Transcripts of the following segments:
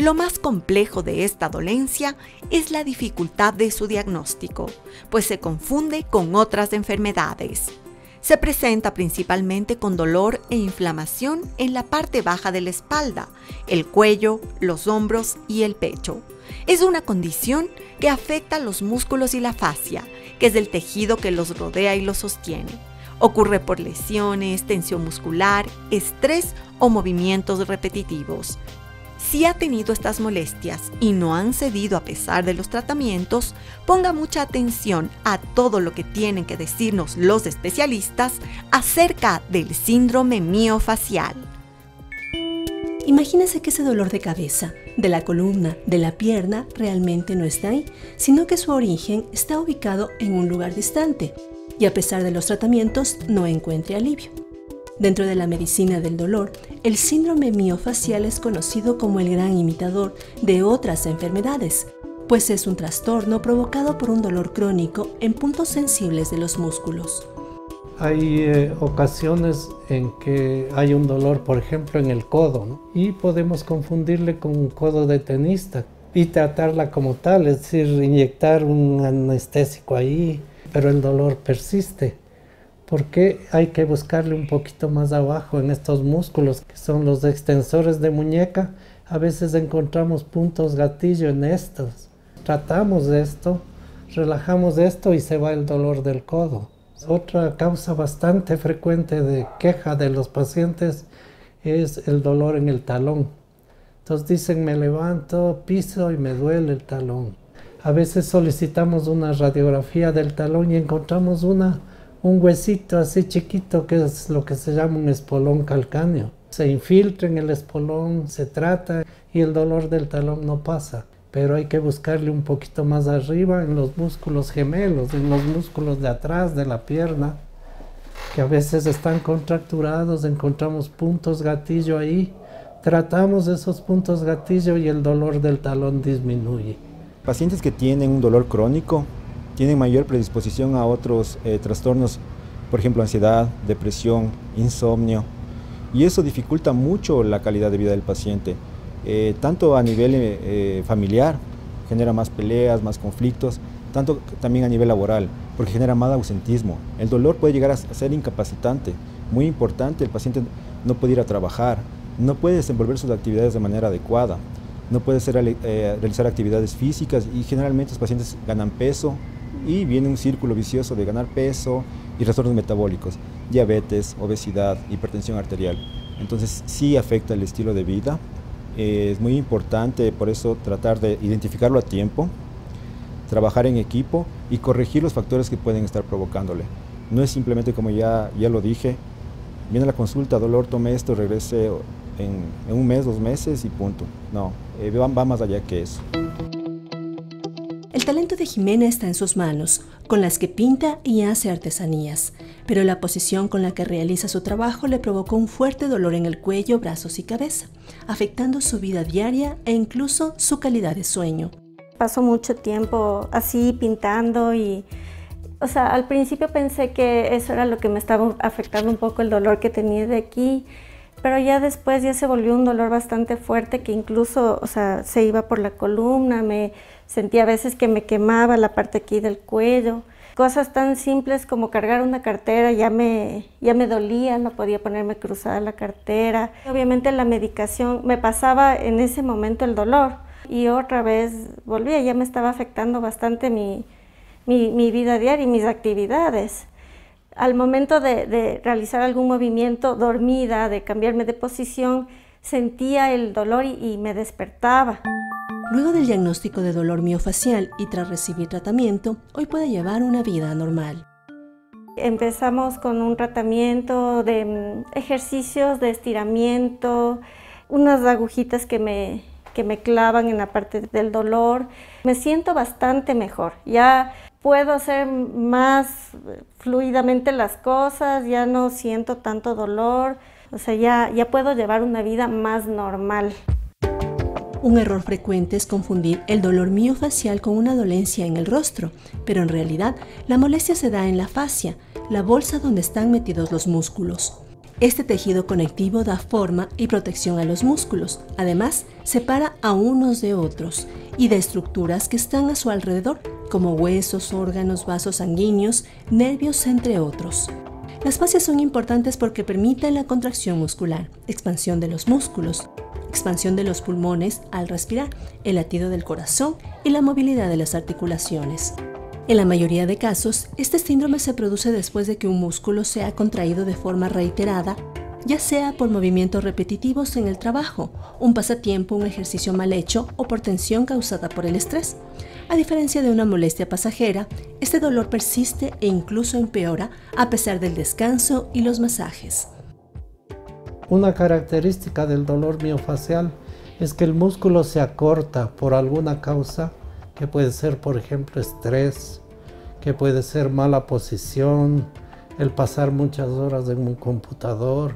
Lo más complejo de esta dolencia es la dificultad de su diagnóstico, pues se confunde con otras enfermedades. Se presenta principalmente con dolor e inflamación en la parte baja de la espalda, el cuello, los hombros y el pecho. Es una condición que afecta los músculos y la fascia, que es el tejido que los rodea y los sostiene. Ocurre por lesiones, tensión muscular, estrés o movimientos repetitivos. Si ha tenido estas molestias y no han cedido a pesar de los tratamientos, ponga mucha atención a todo lo que tienen que decirnos los especialistas acerca del síndrome miofacial. Imagínese que ese dolor de cabeza, de la columna, de la pierna, realmente no está ahí, sino que su origen está ubicado en un lugar distante y a pesar de los tratamientos no encuentre alivio. Dentro de la medicina del dolor, el síndrome miofacial es conocido como el gran imitador de otras enfermedades, pues es un trastorno provocado por un dolor crónico en puntos sensibles de los músculos. Hay ocasiones en que hay un dolor, por ejemplo, en el codo, ¿no? Y podemos confundirle con un codo de tenista y tratarla como tal, es decir, inyectar un anestésico ahí, pero el dolor persiste. Porque hay que buscarle un poquito más abajo en estos músculos que son los extensores de muñeca. A veces encontramos puntos gatillo en estos. Tratamos esto, relajamos esto y se va el dolor del codo. Otra causa bastante frecuente de queja de los pacientes es el dolor en el talón. Entonces dicen, me levanto, piso y me duele el talón. A veces solicitamos una radiografía del talón y encontramos un huesito así chiquito que es lo que se llama un espolón calcáneo. Se infiltra en el espolón, se trata y el dolor del talón no pasa. Pero hay que buscarle un poquito más arriba en los músculos gemelos, en los músculos de atrás de la pierna, que a veces están contracturados, encontramos puntos gatillo ahí. Tratamos esos puntos gatillo y el dolor del talón disminuye. Pacientes que tienen un dolor crónico tienen mayor predisposición a otros trastornos, por ejemplo, ansiedad, depresión, insomnio, y eso dificulta mucho la calidad de vida del paciente, tanto a nivel familiar, genera más peleas, más conflictos, tanto también a nivel laboral, porque genera más ausentismo. El dolor puede llegar a ser incapacitante, muy importante, el paciente no puede ir a trabajar, no puede desenvolver sus actividades de manera adecuada, no puede realizar actividades físicas y generalmente los pacientes ganan peso, y viene un círculo vicioso de ganar peso y trastornos metabólicos, diabetes, obesidad, hipertensión arterial. Entonces sí afecta el estilo de vida. Es muy importante por eso tratar de identificarlo a tiempo, trabajar en equipo y corregir los factores que pueden estar provocándole. No es simplemente como ya lo dije, viene a la consulta, dolor, tome esto, regrese en un mes, 2 meses y punto. No, va más allá que eso. El talento de Jimena está en sus manos, con las que pinta y hace artesanías, pero la posición con la que realiza su trabajo le provocó un fuerte dolor en el cuello, brazos y cabeza, afectando su vida diaria e incluso su calidad de sueño. Paso mucho tiempo así pintando y, al principio pensé que eso era lo que me estaba afectando un poco el dolor que tenía de aquí, pero ya después se volvió un dolor bastante fuerte que incluso, se iba por la columna, me sentía a veces que me quemaba la parte aquí del cuello. Cosas tan simples como cargar una cartera ya me dolía, no podía ponerme cruzada la cartera. Obviamente la medicación me pasaba en ese momento el dolor y otra vez volvía, ya me estaba afectando bastante mi vida diaria y mis actividades. Al momento de realizar algún movimiento dormida, de cambiarme de posición, sentía el dolor y me despertaba. Luego del diagnóstico de dolor miofacial y tras recibir tratamiento, hoy puede llevar una vida normal. Empezamos con un tratamiento de ejercicios de estiramiento, unas agujitas que me clavan en la parte del dolor. Me siento bastante mejor, ya puedo hacer más fluidamente las cosas, ya no siento tanto dolor, ya puedo llevar una vida más normal. Un error frecuente es confundir el dolor miofacial con una dolencia en el rostro, pero en realidad la molestia se da en la fascia, la bolsa donde están metidos los músculos. Este tejido conectivo da forma y protección a los músculos. Además, separa a unos de otros y de estructuras que están a su alrededor, como huesos, órganos, vasos sanguíneos, nervios, entre otros. Las fascias son importantes porque permiten la contracción muscular, expansión de los músculos, expansión de los pulmones al respirar, el latido del corazón y la movilidad de las articulaciones. En la mayoría de casos, este síndrome se produce después de que un músculo se ha contraído de forma reiterada, ya sea por movimientos repetitivos en el trabajo, un pasatiempo, un ejercicio mal hecho o por tensión causada por el estrés. A diferencia de una molestia pasajera, este dolor persiste e incluso empeora a pesar del descanso y los masajes. Una característica del dolor miofacial es que el músculo se acorta por alguna causa, que puede ser, por ejemplo, estrés, que puede ser mala posición, el pasar muchas horas en un computador,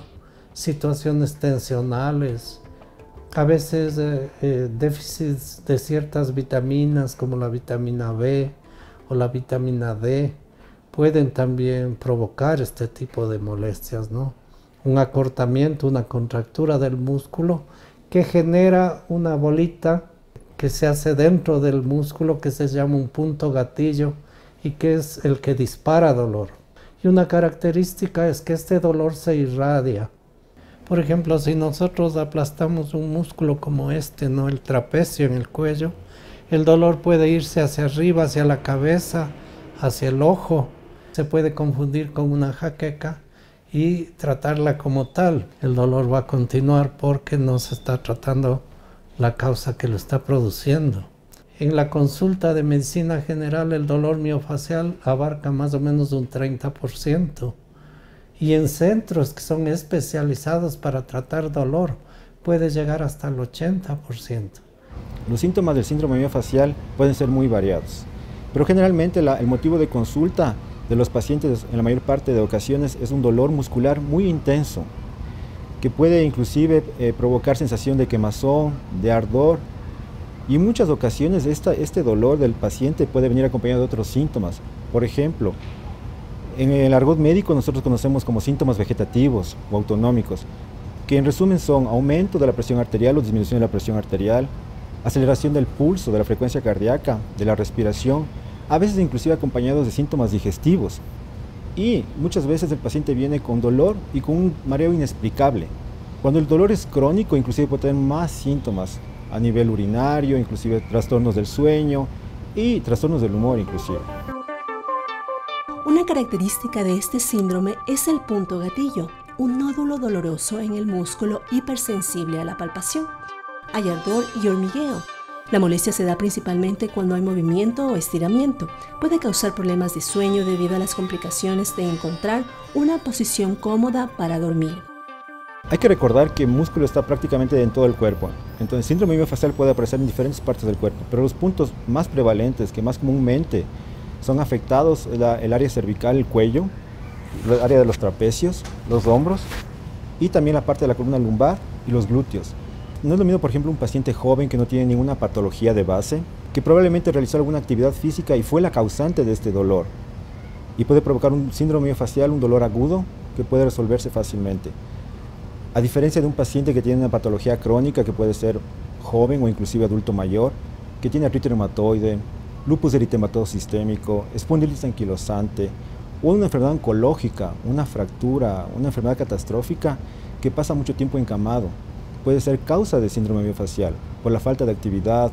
situaciones tensionales, a veces déficits de ciertas vitaminas como la vitamina B o la vitamina D pueden también provocar este tipo de molestias, ¿no? Un acortamiento, una contractura del músculo que genera una bolita que se hace dentro del músculo que se llama un punto gatillo y que es el que dispara dolor. Y una característica es que este dolor se irradia. Por ejemplo, si nosotros aplastamos un músculo como este, ¿no? El trapecio en el cuello, el dolor puede irse hacia arriba, hacia la cabeza, hacia el ojo. Se puede confundir con una jaqueca y tratarla como tal. El dolor va a continuar porque no se está tratando la causa que lo está produciendo. En la consulta de medicina general, el dolor miofacial abarca más o menos un 30%. Y en centros que son especializados para tratar dolor, puede llegar hasta el 80%. Los síntomas del síndrome miofacial pueden ser muy variados, pero generalmente el motivo de consulta de los pacientes en la mayor parte de ocasiones es un dolor muscular muy intenso, que puede inclusive provocar sensación de quemazón, de ardor, y en muchas ocasiones este dolor del paciente puede venir acompañado de otros síntomas. Por ejemplo, en el argot médico nosotros conocemos como síntomas vegetativos o autonómicos, que en resumen son aumento de la presión arterial o disminución de la presión arterial, aceleración del pulso, de la frecuencia cardíaca, de la respiración, a veces inclusive acompañados de síntomas digestivos. Y muchas veces el paciente viene con dolor y con un mareo inexplicable. Cuando el dolor es crónico, inclusive puede tener más síntomas a nivel urinario, inclusive trastornos del sueño y trastornos del humor inclusive. Una característica de este síndrome es el punto gatillo, un nódulo doloroso en el músculo hipersensible a la palpación. Hay ardor y hormigueo. La molestia se da principalmente cuando hay movimiento o estiramiento. Puede causar problemas de sueño debido a las complicaciones de encontrar una posición cómoda para dormir. Hay que recordar que el músculo está prácticamente en todo el cuerpo. Entonces, el síndrome miofacial puede aparecer en diferentes partes del cuerpo, pero los puntos más prevalentes, que más comúnmente son afectados, es el área cervical, el cuello, el área de los trapecios, los hombros y también la parte de la columna lumbar y los glúteos. No es lo mismo, por ejemplo, un paciente joven que no tiene ninguna patología de base, que probablemente realizó alguna actividad física y fue la causante de este dolor. Y puede provocar un síndrome miofacial, un dolor agudo, que puede resolverse fácilmente. A diferencia de un paciente que tiene una patología crónica, que puede ser joven o inclusive adulto mayor, que tiene artritis reumatoide, lupus eritematoso sistémico, espondilitis anquilosante, o una enfermedad oncológica, una fractura, una enfermedad catastrófica que pasa mucho tiempo encamado. Puede ser causa de síndrome miofacial por la falta de actividad.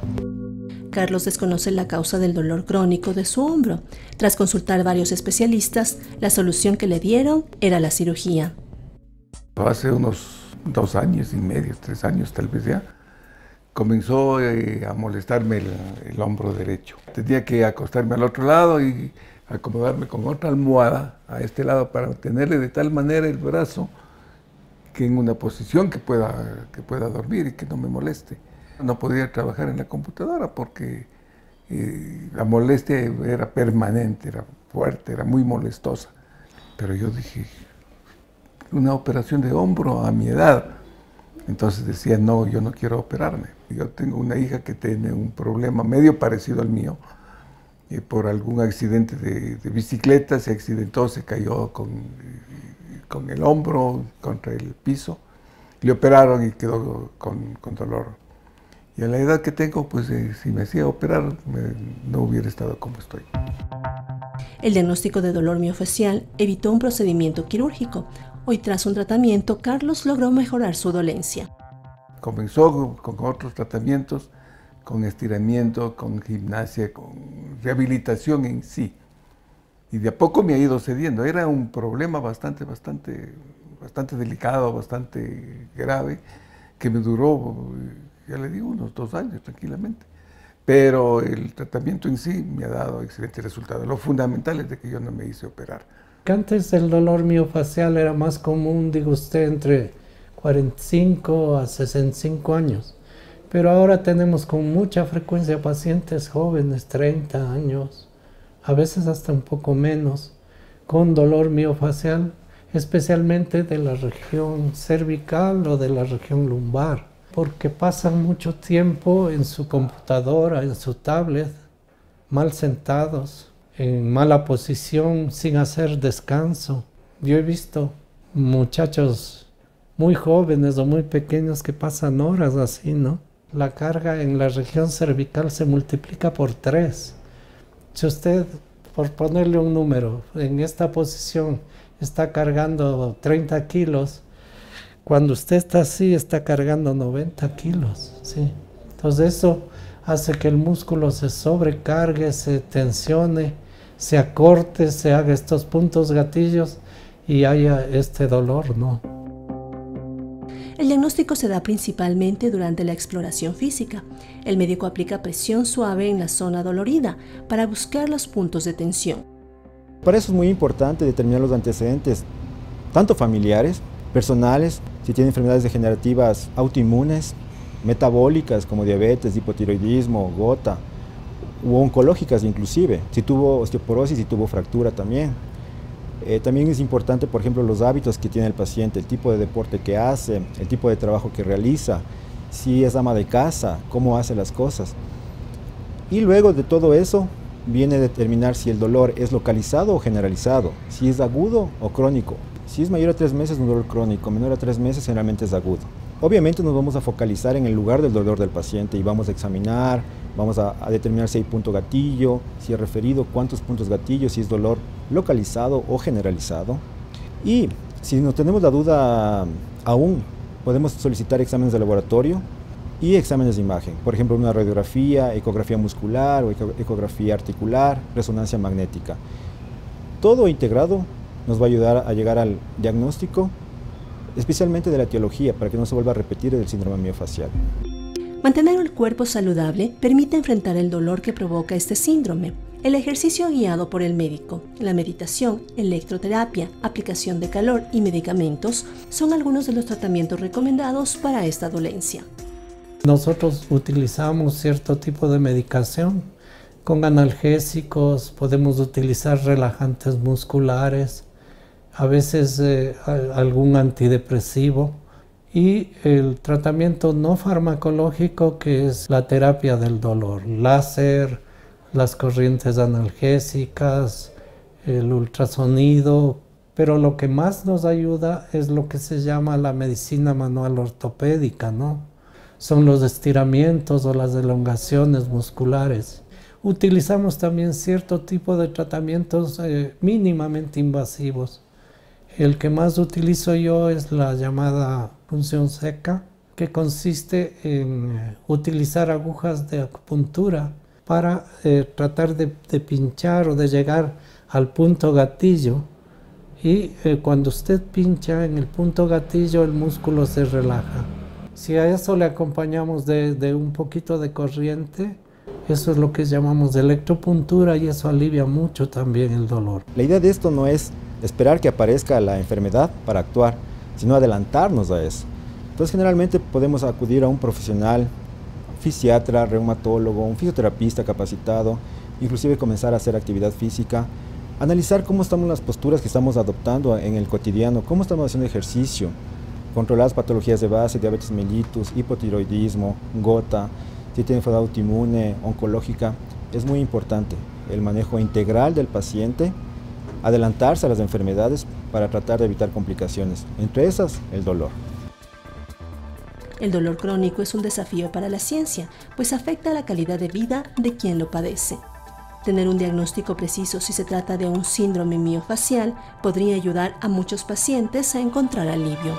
Carlos desconoce la causa del dolor crónico de su hombro. Tras consultar varios especialistas, la solución que le dieron era la cirugía. Hace unos 2 años y medio, 3 años tal vez ya, comenzó a molestarme el hombro derecho. Tenía que acostarme al otro lado y acomodarme con otra almohada a este lado para tenerle de tal manera el brazo que en una posición que pueda dormir y que no me moleste. No podía trabajar en la computadora porque la molestia era permanente, era fuerte, era muy molestosa. Pero yo dije, una operación de hombro a mi edad. Entonces decía, no, yo no quiero operarme. Yo tengo una hija que tiene un problema medio parecido al mío por algún accidente de bicicleta, se accidentó, se cayó con el hombro contra el piso, le operaron y quedó con dolor. Y a la edad que tengo, pues si me hacía operar, no hubiera estado como estoy. El diagnóstico de dolor miofacial evitó un procedimiento quirúrgico. Hoy, tras un tratamiento, Carlos logró mejorar su dolencia. Comenzó con otros tratamientos, con estiramiento, con gimnasia, con rehabilitación en sí. Y de a poco me ha ido cediendo. Era un problema bastante delicado, bastante grave, que me duró, ya le digo, unos 2 años tranquilamente. Pero el tratamiento en sí me ha dado excelentes resultados. Lo fundamental es de que yo no me hice operar. Antes el dolor miofacial era más común, digo usted, entre 45 a 65 años. Pero ahora tenemos con mucha frecuencia pacientes jóvenes, 30 años, a veces hasta un poco menos, con dolor miofacial, especialmente de la región cervical o de la región lumbar, porque pasan mucho tiempo en su computadora, en su tablet, mal sentados, en mala posición, sin hacer descanso. Yo he visto muchachos muy jóvenes o muy pequeños que pasan horas así, ¿no? La carga en la región cervical se multiplica por 3. Si usted, por ponerle un número, en esta posición está cargando 30 kilos, cuando usted está así está cargando 90 kilos, ¿sí? Entonces eso hace que el músculo se sobrecargue, se tensione, se acorte, se haga estos puntos gatillos y haya este dolor, ¿no? El diagnóstico se da principalmente durante la exploración física. El médico aplica presión suave en la zona dolorida para buscar los puntos de tensión. Para eso es muy importante determinar los antecedentes, tanto familiares, personales, si tiene enfermedades degenerativas autoinmunes, metabólicas como diabetes, hipotiroidismo, gota, u oncológicas inclusive, si tuvo osteoporosis y tuvo fractura también. También es importante, por ejemplo, los hábitos que tiene el paciente, el tipo de deporte que hace, el tipo de trabajo que realiza, si es ama de casa, cómo hace las cosas. Y luego de todo eso viene a determinar si el dolor es localizado o generalizado, si es agudo o crónico. Si es mayor a 3 meses, un dolor crónico, menor a 3 meses, generalmente es agudo. Obviamente nos vamos a focalizar en el lugar del dolor del paciente y vamos a examinar, vamos a determinar si hay punto gatillo, si es referido, cuántos puntos gatillo, si es dolor localizado o generalizado. Y si no tenemos la duda aún, podemos solicitar exámenes de laboratorio y exámenes de imagen. Por ejemplo, una radiografía, ecografía muscular o ecografía articular, resonancia magnética. Todo integrado nos va a ayudar a llegar al diagnóstico, especialmente de la etiología, para que no se vuelva a repetir el síndrome miofacial. Mantener el cuerpo saludable permite enfrentar el dolor que provoca este síndrome. El ejercicio guiado por el médico, la meditación, electroterapia, aplicación de calor y medicamentos son algunos de los tratamientos recomendados para esta dolencia. Nosotros utilizamos cierto tipo de medicación. Con analgésicos podemos utilizar relajantes musculares, a veces algún antidepresivo, y el tratamiento no farmacológico, que es la terapia del dolor, láser, las corrientes analgésicas, el ultrasonido, pero lo que más nos ayuda es lo que se llama la medicina manual ortopédica, ¿no? Son los estiramientos o las elongaciones musculares. Utilizamos también cierto tipo de tratamientos mínimamente invasivos. El que más utilizo yo es la llamada punción seca, que consiste en utilizar agujas de acupuntura para tratar de pinchar o de llegar al punto gatillo. Y cuando usted pincha en el punto gatillo, el músculo se relaja. Si a eso le acompañamos de un poquito de corriente, eso es lo que llamamos electropuntura, y eso alivia mucho también el dolor. La idea de esto no es esperar que aparezca la enfermedad para actuar, sino adelantarnos a eso. Entonces generalmente podemos acudir a un profesional, fisiatra, reumatólogo, un fisioterapista capacitado, inclusive comenzar a hacer actividad física, analizar cómo estamos las posturas que estamos adoptando en el cotidiano, cómo estamos haciendo ejercicio, controlar las patologías de base, diabetes mellitus, hipotiroidismo, gota, si tiene enfermedad autoinmune, oncológica, es muy importante. el manejo integral del paciente, adelantarse a las enfermedades para tratar de evitar complicaciones, entre esas el dolor. El dolor crónico es un desafío para la ciencia, pues afecta a la calidad de vida de quien lo padece. Tener un diagnóstico preciso si se trata de un síndrome miofacial podría ayudar a muchos pacientes a encontrar alivio.